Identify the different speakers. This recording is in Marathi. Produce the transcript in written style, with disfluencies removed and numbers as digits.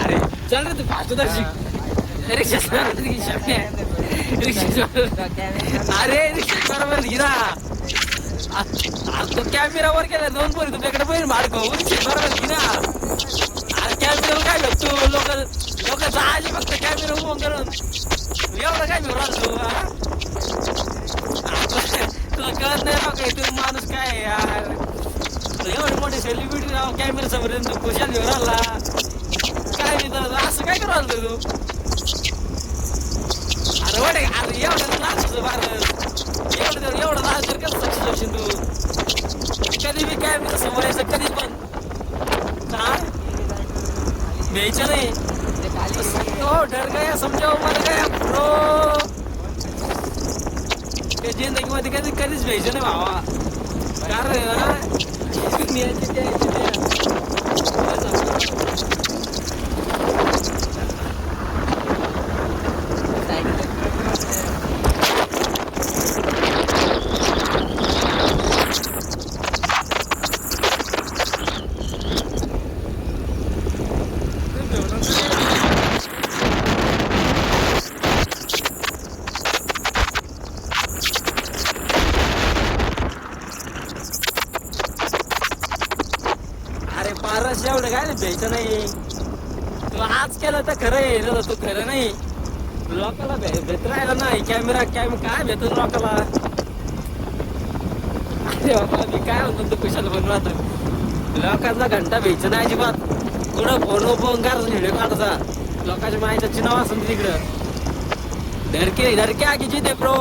Speaker 1: अरे चल रे तू फास्ट रिक्षा अरे रिक्षा बरोबर घिरा तो कॅमेरावर गेला 2 पोरी तुझ्याकडे बहीण माडको रिक्षा बरोबर घिरा अरे कॅमेरा काय बघतो लोक जायचे फक्त कॅमेरा उभं करून एवढं काय घेऊन राहतो तुला कळत नाही राव काय तू माणूस काय यार एवढे मोठे सेलिब्रिटी राव कॅमेरा समोर तू खुशाल घेऊन राहिला काय मी तर असं काय करू राहिलो तू अरे वाटे अरे एवढं नाचतो भारत एवढं नाच तर कसं सक्सेस होशील तू कधी बी कॅमेरा समोर यायचं कधी पण घ्यायचं नाही हो डर गया समजाव मर गया ब्रो ते जिंदगीमध्ये कधीच घ्यायचं नाही भावा कारण पारस एवढं काय भ्यायचं नाही तू आज केलं तर खरं आहे ना तू खरं नाही लोकाला भेट राहिला नाही कॅमेरा काय भेटतो लोकाला अरे बाबा मी काय म्हणतो तू कुशाला बनून राहतो लोकांना घंटा भ्यायचं नाही अजिबात कुठं फोन ओपन कर व्हिडिओ काढायचा लोकांच्या मायचं चिनाव असेल तिकडं धरके आगीची ते प्रो